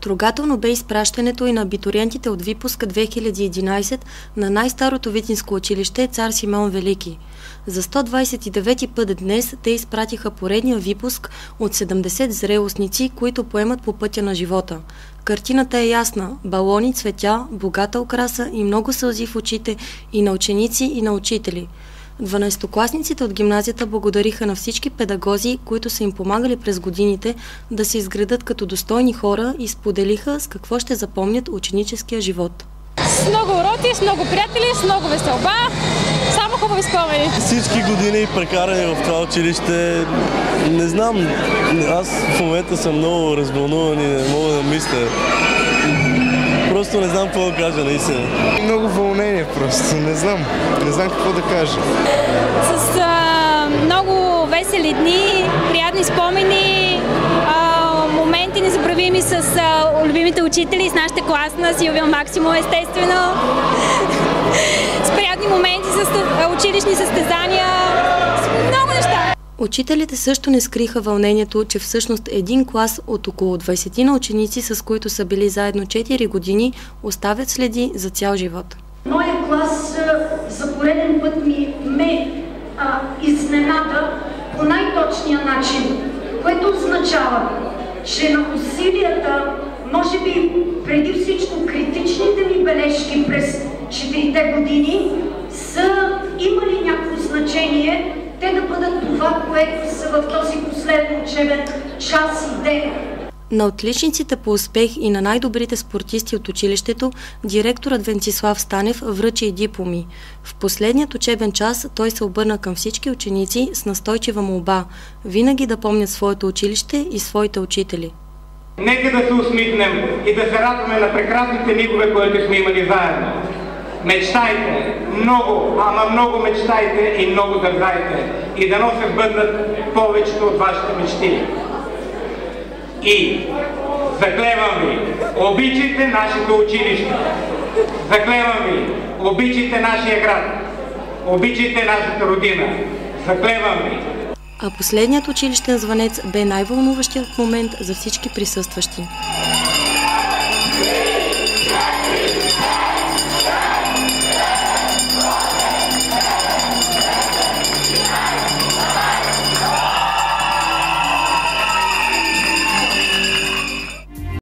Трогателно бе изпращането и на абитуриентите от випуска 2011 на най-старото витинско училище Цар Симеон Велики. За 129-ти път днес те изпратиха поредния випуск от 70 зрелостници, които поемат по пътя на живота. Картината е ясна – балони, цветя, богата украса и много сълзи в очите и на ученици, и на учители. 12-класниците от гимназията благодариха на всички педагози, които са им помагали през годините да се изградат като достойни хора и споделиха с какво ще запомнят ученическия живот. С много уроци, с много приятели, с много веселба, само хубави спомени. Всички години прекарани в това училище, не знам, аз в момента съм много развълнуван и не мога да мисля. Просто не знам какво да кажа, наистина. Много вълнение просто, не знам какво да кажа. С много весели дни, приятни спомени, моменти незабравими с любимите учители, с нашата класна Силвия Максимо, естествено. С приятни моменти с училищни състезания, с много неща. Учителите също не скриха вълнението, че всъщност един клас от около 20 ученици, с които са били заедно 4 години, оставят следи за цял живот. Моя клас за пореден път ме изненада по най-точния начин, което означава, че на усилията, може би преди всичко критичните ми бележки през 4-те години са имали някакво значение, те да бъдат това, което са в този последен учебен час и ден. На отличниците по успех и на най-добрите спортисти от училището директорът Венцислав Станев връчи и дипломи. В последният учебен час той се обърна към всички ученици с настойчива молба винаги да помнят своето училище и своите учители. Нека да се усмихнем и да се радваме на прекрасните мигове, които сме имали заедно. Мечтайте, много, ама много мечтайте и много дързайте и дано се сбъднат повечето от вашите мечти. И заклевам ви, обичайте нашето училище, заклевам ви, обичайте нашия град, обичайте нашата родина, заклевам ви. А последният училищен звънец бе най-вълнуващият момент за всички присъстващи.